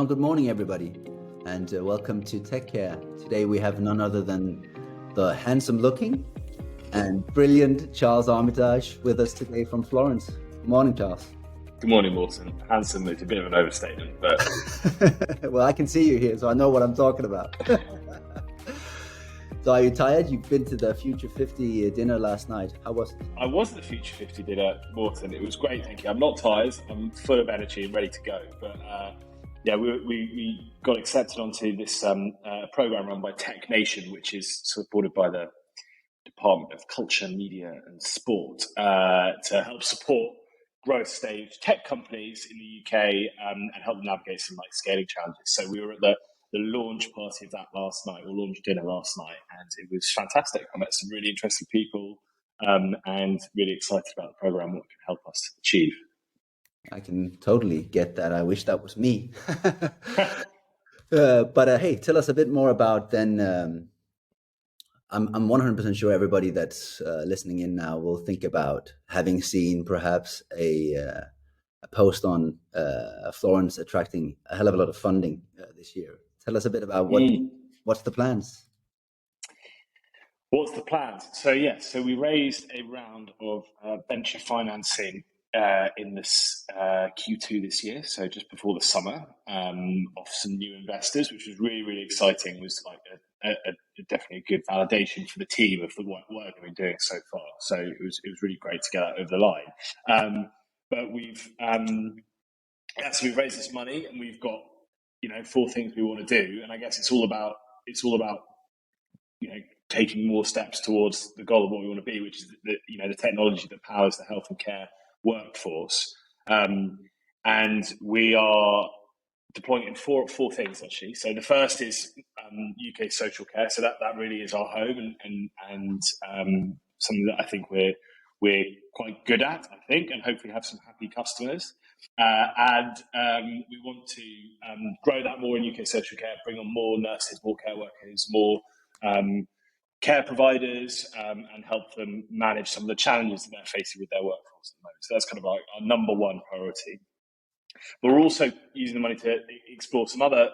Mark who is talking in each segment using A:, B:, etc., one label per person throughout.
A: and good morning, everybody, and welcome to Tech Care. Today we have none other than the handsome-looking and brilliant Charles Armitage with us today from Florence. Good morning, Charles.
B: Good morning, Morton. Handsome is a bit of an overstatement, but...
A: Well, I can see you here, so I know what I'm talking about. So are you tired? You've been to the Future 50 dinner last night. How was it?
B: I was at the Future 50 dinner, Morton. It was great, thank you. I'm not tired. I'm full of energy and ready to go. But we got accepted onto this program run by Tech Nation, which is supported by the Department of Culture, Media and Sport, to help support growth stage tech companies in the UK and help them navigate some scaling challenges. So we were at the launch party of that last night, or launch dinner last night, and it was fantastic. I met some really interesting people and really excited about the program, what it can help us achieve.
A: I can totally get that. I wish that was me. But hey, tell us a bit more about then. I'm 100% sure everybody that's listening in now will think about having seen perhaps a post on Florence attracting a hell of a lot of funding this year. Tell us a bit about what's the plans?
B: What's the plans? So we raised a round of venture financing in this Q2 this year, so just before the summer, of some new investors, which was really, really exciting. It was definitely a good validation for the team of the work we've been doing so far. So it was really great to get that over the line. But we've raised this money, and we've got 4 things we want to do, and I guess it's all about taking more steps towards the goal of what we want to be, which is the technology that powers the health and care workforce, and we are deploying it in four things actually. So the first is UK social care. So that really is our home and something that I think we're quite good at, I think, and hopefully have some happy customers. And we want to grow that more in UK social care, bring on more nurses, more care workers, more care providers, and help them manage some of the challenges that they're facing with their workforce at the moment. So that's kind of our number one priority. But we're also using the money to explore some other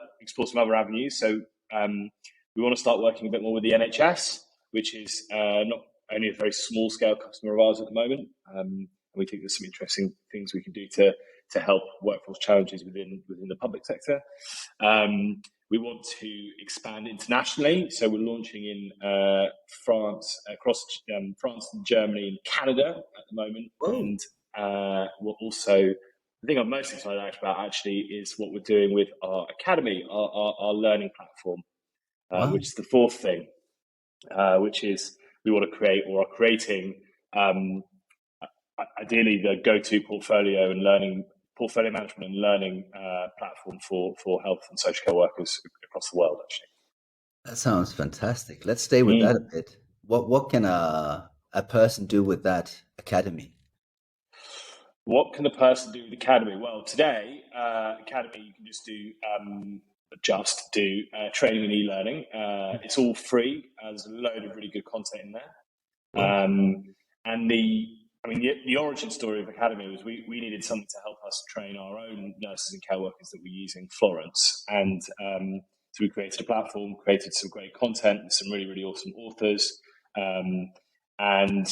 B: avenues. So we want to start working a bit more with the NHS, which is not only a very small scale customer of ours at the moment. And we think there's some interesting things we can do to help workforce challenges within the public sector. We want to expand internationally, so we're launching in France, across France and Germany and Canada at the moment. Whoa. And we're also, the thing I'm most excited about actually is what we're doing with our academy, our learning platform, wow. Which is the fourth thing, which is we want to create, or are creating, ideally the go-to portfolio management and learning platform for health and social care workers across the world, actually.
A: That sounds fantastic. Let's stay with that a bit. What can a person do with that academy?
B: What can a person do with the academy? Well, today, academy, you can just do training and e-learning. It's all free. There's a load of really good content in there. And the origin story of Academy was we needed something to help us train our own nurses and care workers that we use in Florence. And so we created a platform, created some great content with some really, really awesome authors. And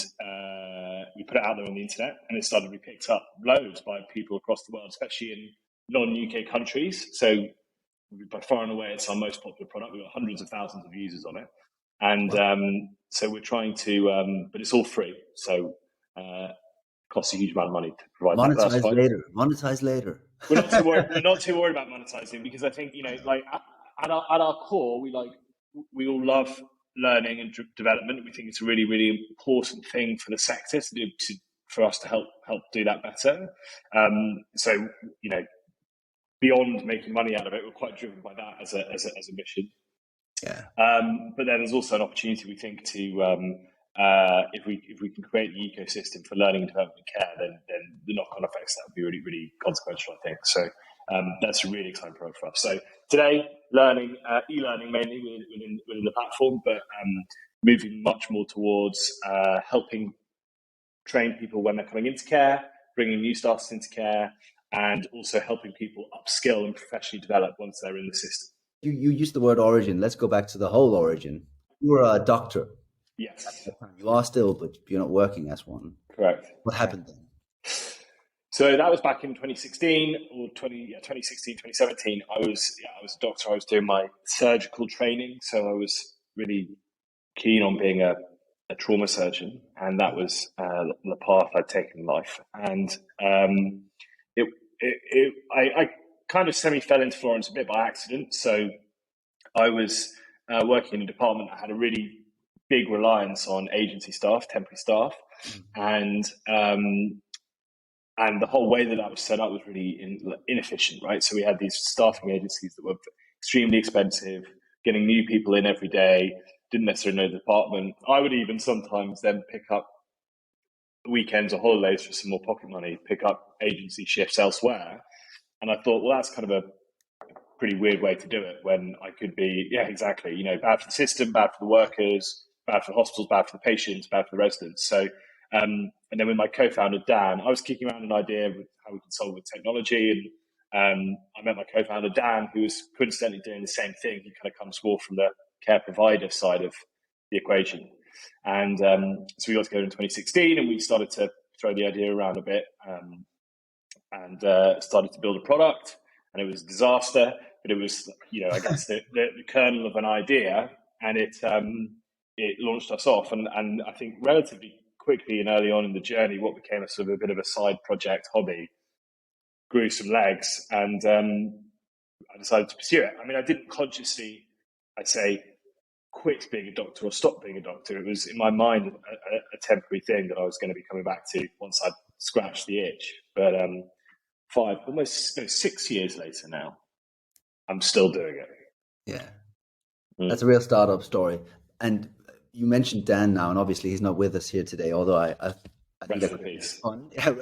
B: we put it out there on the internet, and it started to be picked up loads by people across the world, especially in non-UK countries. So by far and away, it's our most popular product. We've got hundreds of thousands of users on it. And so we're trying to, but it's all free. So costs a huge amount of money to provide
A: Monetize
B: that.
A: Monetize later.
B: We're not too worried about monetizing, because I think at our core, we all love learning and development. We think it's a really, really important thing for the sector to do, for us to help do that better. So beyond making money out of it, we're quite driven by that as a mission.
A: Yeah.
B: But then there's also an opportunity, we think, to if we can create the ecosystem for learning and development care, then the knock-on effects that would be really, really consequential, I think. So that's a really exciting product for us. So today, e-learning mainly within the platform, but moving much more towards helping train people when they're coming into care, bringing new starters into care, and also helping people upskill and professionally develop once they're in the system.
A: You used the word origin. Let's go back to the whole origin. You were a doctor.
B: Yes.
A: You are still, but you're not working as one.
B: Correct.
A: What happened then?
B: So that was back in 2016 or 2016, 2017. I was a doctor. I was doing my surgical training. So I was really keen on being a trauma surgeon. And that was the path I'd taken in life. And I kind of semi fell into Florence a bit by accident. So I was working in a department that had a really big reliance on agency staff, temporary staff, and the whole way that was set up was really inefficient, right? So we had these staffing agencies that were extremely expensive, getting new people in every day, didn't necessarily know the department. I would even sometimes then pick up weekends or holidays for some more pocket money, pick up agency shifts elsewhere. And I thought, well, that's kind of a pretty weird way to do it when I could be, exactly, bad for the system, bad for the workers, bad for the hospitals, bad for the patients, bad for the residents. So, and then with my co-founder, Dan, I was kicking around an idea of how we could solve with technology. And I met my co-founder, Dan, who was coincidentally doing the same thing. He kind of comes more from the care provider side of the equation. And so we got together in 2016 and we started to throw the idea around a bit and started to build a product. And it was a disaster, but it was, I guess the kernel of an idea, and it launched us off. And I think relatively quickly and early on in the journey, what became a sort of a bit of a side project hobby grew some legs, and I decided to pursue it. I mean, I didn't consciously, I'd say, quit being a doctor or stop being a doctor. It was in my mind a temporary thing that I was going to be coming back to once I'd scratched the itch. But almost 6 years later now, I'm still doing it.
A: Yeah. That's a real startup story. And you mentioned Dan now, and obviously he's not with us here today, although I think that's fun. Yeah.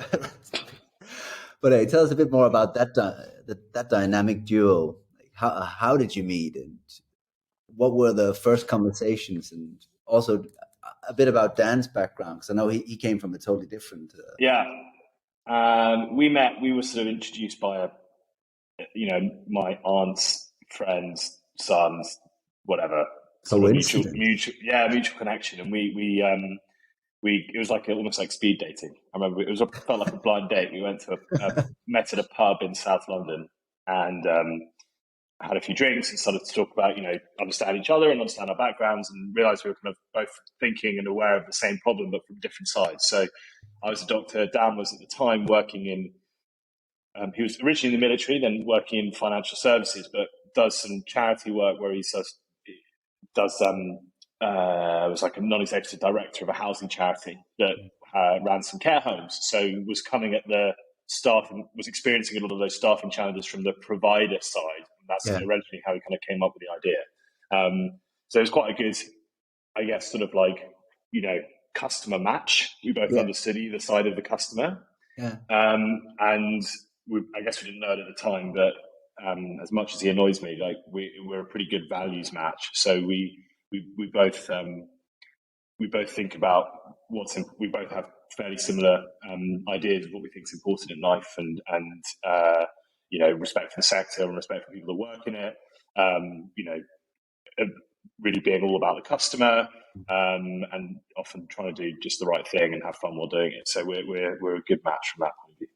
A: But tell us a bit more about that dynamic duo. How did you meet, and what were the first conversations, and also a bit about Dan's background, because I know he came from a totally different.
B: We met. We were sort of introduced by my aunt's friends, sons, whatever. Sort of mutual connection, and we it was like almost like speed dating. I remember felt like a blind date. We went to met at a pub in South London and had a few drinks and started to talk about understand each other and understand our backgrounds, and realized we were kind of both thinking and aware of the same problem but from different sides. So I was a doctor. Dan was at the time working in. He was originally in the military, then working in financial services, but does some charity work where he was like a non-executive director of a housing charity that ran some care homes. So was coming at the staff and was experiencing a lot of those staffing challenges from the provider side. And that's originally how he kind of came up with the idea. So it was quite a good, I guess, sort of like, customer match. We both understood either side of the customer.
A: Yeah.
B: And I guess we didn't know it at the time, but as much as he annoys me, like we're a pretty good values match. So we both think about we both have fairly similar ideas of what we think is important in life, and respect for the sector and respect for people that work in it. Really being all about the customer, and often trying to do just the right thing and have fun while doing it. So we're a good match from that point of view.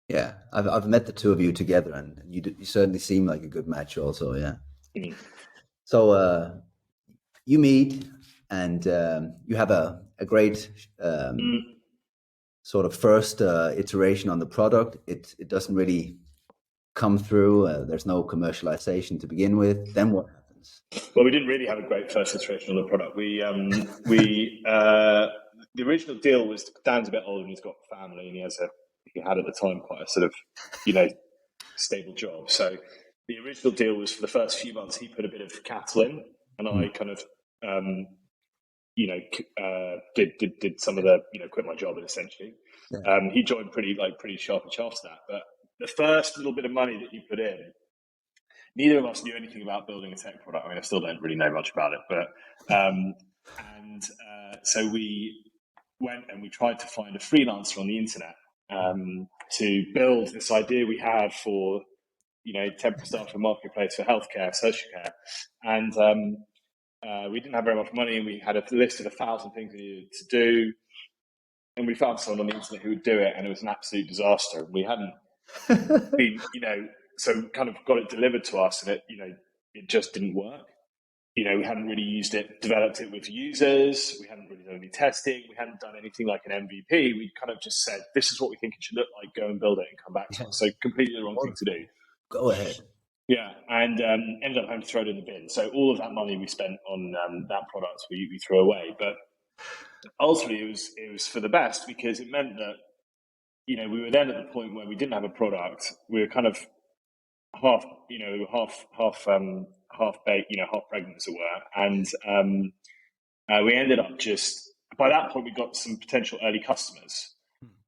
A: Yeah, I've met the two of you together, and you certainly seem like a good match also. Yeah.
B: Mm-hmm.
A: So you meet, and you have a great sort of first iteration on the product. It doesn't really come through. There's no commercialization to begin with. Then what happens?
B: Well, we didn't really have a great first iteration on the product. The original deal was Dan's a bit older and he's got a family, and he had at the time quite a sort of, stable job. So the original deal was for the first few months, he put a bit of capital in, and I kind of, did some of the, quit my job essentially. Yeah. He joined pretty sharpish after that. But the first little bit of money that he put in, neither of us knew anything about building a tech product. I mean, I still don't really know much about it, but so we went and we tried to find a freelancer on the internet to build this idea we had for, temporary staff and marketplace for healthcare, social care. And we didn't have very much money, and we had a list of 1,000 things we needed to do. And we found someone on the internet who would do it, and it was an absolute disaster. We hadn't been, so kind of got it delivered to us, and it just didn't work. We hadn't really used it, developed it with users. We hadn't really done any testing. We hadn't done anything like an MVP. We kind of just said, this is what we think it should look like. Go and build it and come back to us. So completely the wrong thing to do.
A: Go ahead.
B: Yeah, and ended up having to throw it in the bin. So all of that money we spent on that product, we threw away. But ultimately, it was for the best, because it meant that, we were then at the point where we didn't have a product. We were kind of half baked, half pregnant, as it were. And we ended up by that point, we got some potential early customers.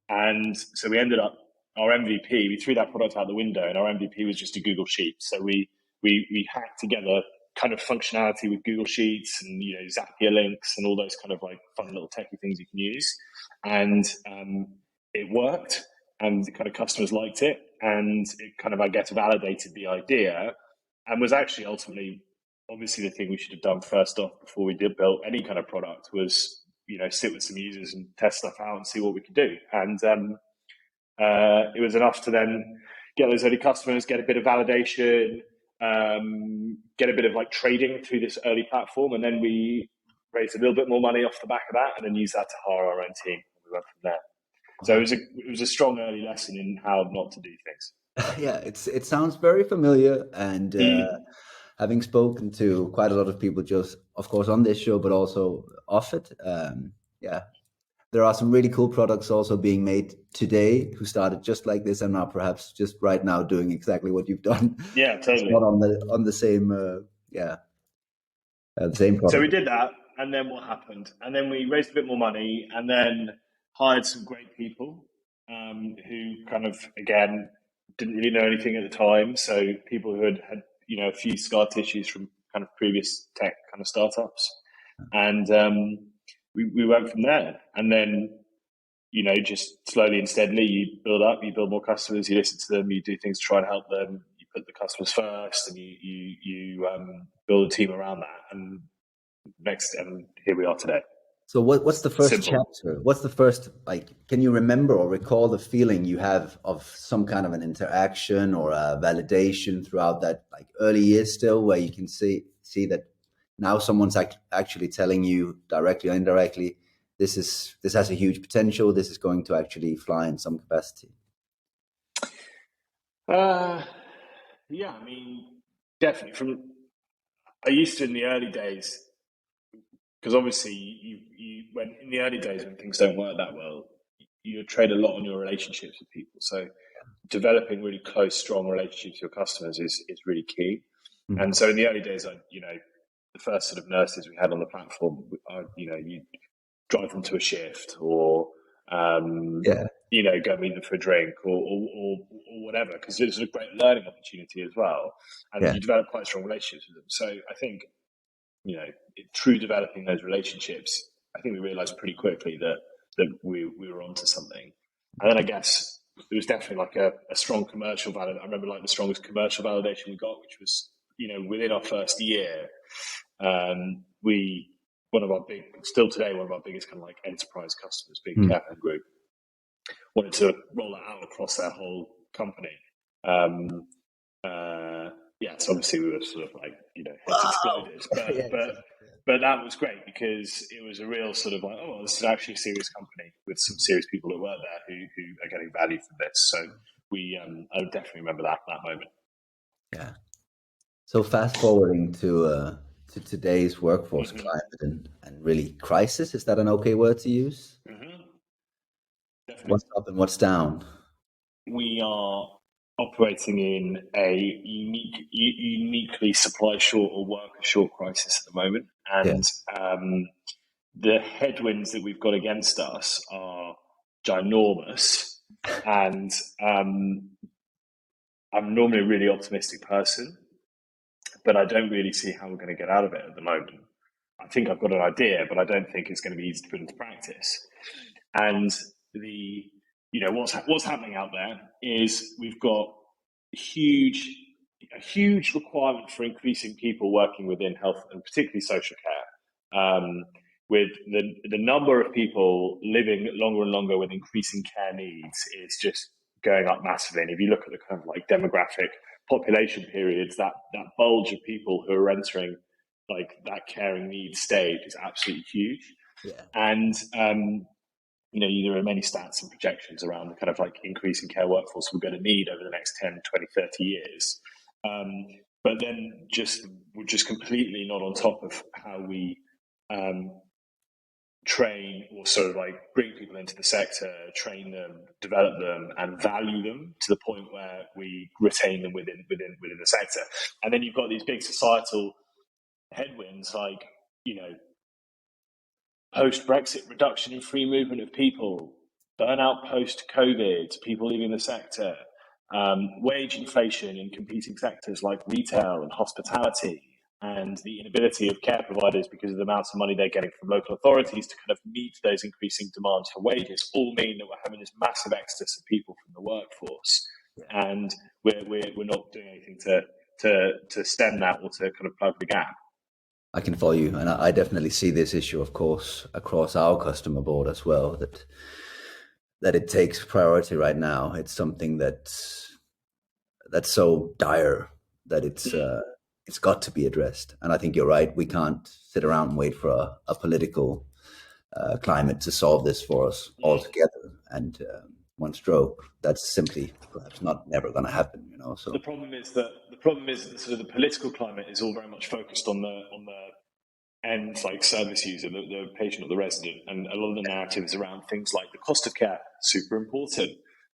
B: And so we ended up, our MVP, we threw that product out the window, and our MVP was just a Google Sheet. So we hacked together kind of functionality with Google Sheets and, Zapier links and all those kind of like fun little techie things you can use. And it worked, and the kind of customers liked it. And it kind of, I guess, validated the idea, and was actually ultimately, obviously, the thing we should have done first off before we did build any kind of product was, sit with some users and test stuff out and see what we could do. And it was enough to then get those early customers, get a bit of validation, get a bit of like trading through this early platform. And then we raised a little bit more money off the back of that, and then used that to hire our own team. We went from there. So it was a strong early lesson in how not to do things.
A: Yeah, it sounds very familiar, and having spoken to quite a lot of people, just of course on this show, but also off it, there are some really cool products also being made today who started just like this and are perhaps just right now doing exactly what you've done.
B: Yeah, totally.
A: It's not on the same the same product.
B: So we did that, and then what happened? And then we raised a bit more money, and then hired some great people who kind of, again, didn't really know anything at the time. So people who had a few scar tissues from kind of previous tech kind of startups. And we went from there. And then, just slowly and steadily, you build more customers, you listen to them, you do things to try and help them, you put the customers first, and you build a team around that. And here we are today.
A: So what's the first chapter? What's the first, can you remember or recall the feeling you have of some kind of an interaction or a validation throughout that early years still, where you can see that now someone's actually telling you directly or indirectly, this has a huge potential, this is going to actually fly in some capacity?
B: Yeah, I mean, definitely. I used to, in the early days, because obviously when in the early days when things don't work that well, you trade a lot on your relationships with people. So developing really close, strong relationships with your customers is really key. Mm-hmm. And so in the early days, the first sort of nurses we had on the platform, you drive them to a shift, or go meet them for a drink, or whatever, because it's a great learning opportunity as well, and you develop quite strong relationships with them. So I think, through developing those relationships, I think we realized pretty quickly that we were onto something. And then I guess it was definitely like a strong commercial validation. I remember the strongest commercial validation we got, which was, within our first year, one of our biggest kind of enterprise customers, big care home group, wanted to roll that out across their whole company. So obviously we were sort of heads exploded, but that was great, because it was a real sort of this is actually a serious company with some serious people that work there who are getting value from this. So I would definitely remember that moment.
A: Yeah. So fast forwarding to today's workforce climate and really crisis, is that an okay word to use?
B: Mm-hmm.
A: What's up and what's down?
B: We are operating in a uniquely supply short or worker short crisis at the moment, and the headwinds that we've got against us are ginormous. And I'm normally a really optimistic person, but I don't really see how we're going to get out of it at the moment. I think I've got an idea, but I don't think it's going to be easy to put into practice. And the what's happening out there is we've got a huge requirement for increasing people working within health and particularly social care. With the number of people living longer and longer with increasing care needs is just going up massively. And if you look at the kind of like demographic population periods, that bulge of people who are entering like that caring needs stage is absolutely huge.
A: Yeah.
B: And there are many stats and projections around the kind of like increasing care workforce we're going to need over the next 10, 20, 30 years. But then we're just completely not on top of how we train or sort of like bring people into the sector, train them, develop them, and value them to the point where we retain them within the sector. And then you've got these big societal headwinds like, post-Brexit reduction in free movement of people, burnout post-COVID, people leaving the sector, wage inflation in competing sectors like retail and hospitality, and the inability of care providers because of the amounts of money they're getting from local authorities to kind of meet those increasing demands for wages, all mean that we're having this massive exodus of people from the workforce, and we're not doing anything to stem that or to kind of plug the gap.
A: I can follow you, and I definitely see this issue, of course, across our customer board as well. That it takes priority right now. It's something that's so dire that it's got to be addressed. And I think you're right. We can't sit around and wait for a political climate to solve this for us altogether. And one stroke, that's simply perhaps never going to happen. So
B: the problem is that sort of the political climate is all very much focused on the end, like service user, the patient or the resident, and a lot of the narratives around things like the cost of care, super important,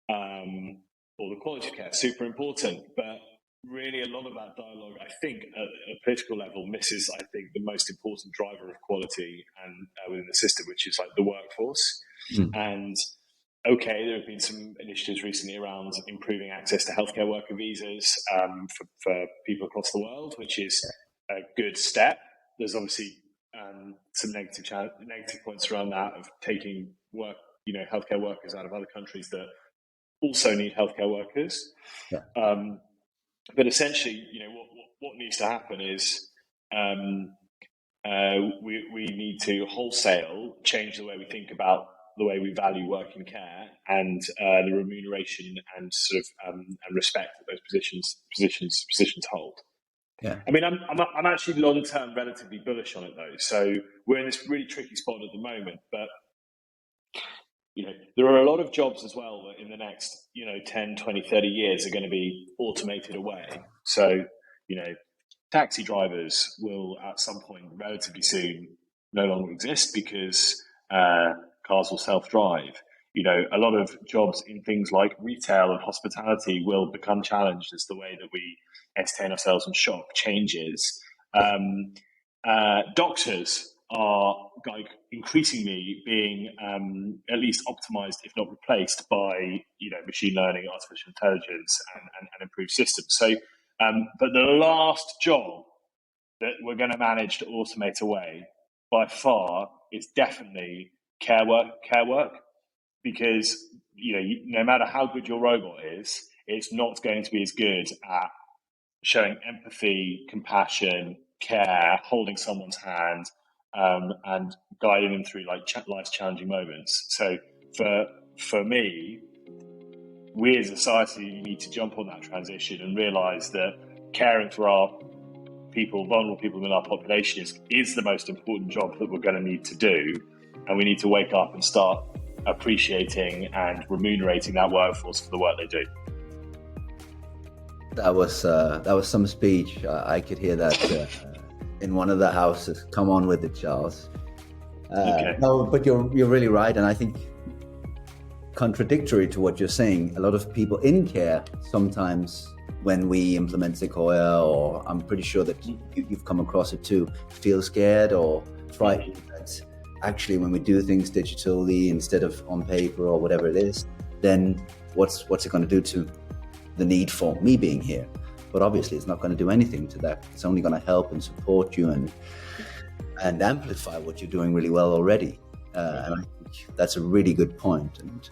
B: or the quality of care, super important, but really a lot of that dialogue, I think, at a political level misses, I think, the most important driver of quality and within the system, which is like the workforce. And okay, there have been some initiatives recently around improving access to healthcare worker visas for people across the world, which is a good step. There's obviously some negative points around that of taking healthcare workers out of other countries that also need healthcare workers.
A: Yeah.
B: But essentially, what needs to happen is we need to wholesale change the way we think about the way we value work and care, and the remuneration and sort of and respect that those positions hold.
A: Yeah.
B: I mean, I'm actually long term relatively bullish on it though. So we're in this really tricky spot at the moment, but there are a lot of jobs as well that in the next 10, 20, 30 years are going to be automated away. So taxi drivers will at some point relatively soon no longer exist because cars will self-drive. A lot of jobs in things like retail and hospitality will become challenged as the way that we entertain ourselves and shop changes. Doctors are like increasingly being at least optimized, if not replaced, by machine learning, artificial intelligence, and improved systems. So, but the last job that we're going to manage to automate away by far is definitely care work, because no matter how good your robot is, it's not going to be as good at showing empathy, compassion, care, holding someone's hand, and guiding them through like life's challenging moments. So for me, we as a society need to jump on that transition and realise that caring for our people, vulnerable people in our population, is the most important job that we're going to need to do, and we need to wake up and start appreciating and remunerating that workforce for the work they do.
A: That was some speech. I could hear that in one of the houses. Come on with it, Charles.
B: Okay.
A: No, but you're really right, and I think contradictory to what you're saying, a lot of people in care sometimes, when we implement Sequoia, or I'm pretty sure that you've come across it too, feel scared or frightened that actually when we do things digitally instead of on paper or whatever it is, then what's it going to do to the need for me being here? But obviously it's not going to do anything to that. It's only going to help and support you and amplify what you're doing really well already. And I think that's a really good point. And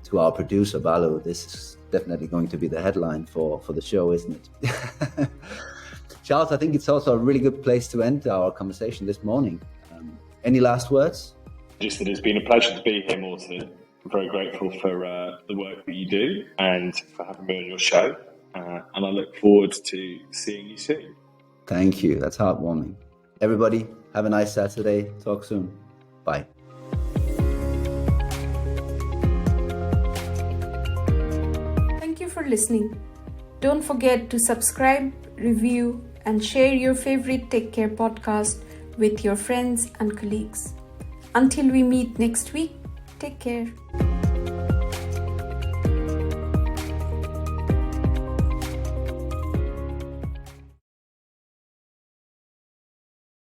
A: to our producer, Balo, this is definitely going to be the headline for the show, isn't it? Charles, I think it's also a really good place to end our conversation this morning. Any last words?
B: Just that it's been a pleasure to be here, Morten. I'm very grateful for the work that you do and for having me on your show. And I look forward to seeing you soon.
A: Thank you. That's heartwarming. Everybody, have a nice Saturday. Talk soon. Bye.
C: Thank you for listening. Don't forget to subscribe, review, and share your favorite Take Care podcast with your friends and colleagues. Until we meet next week, take care.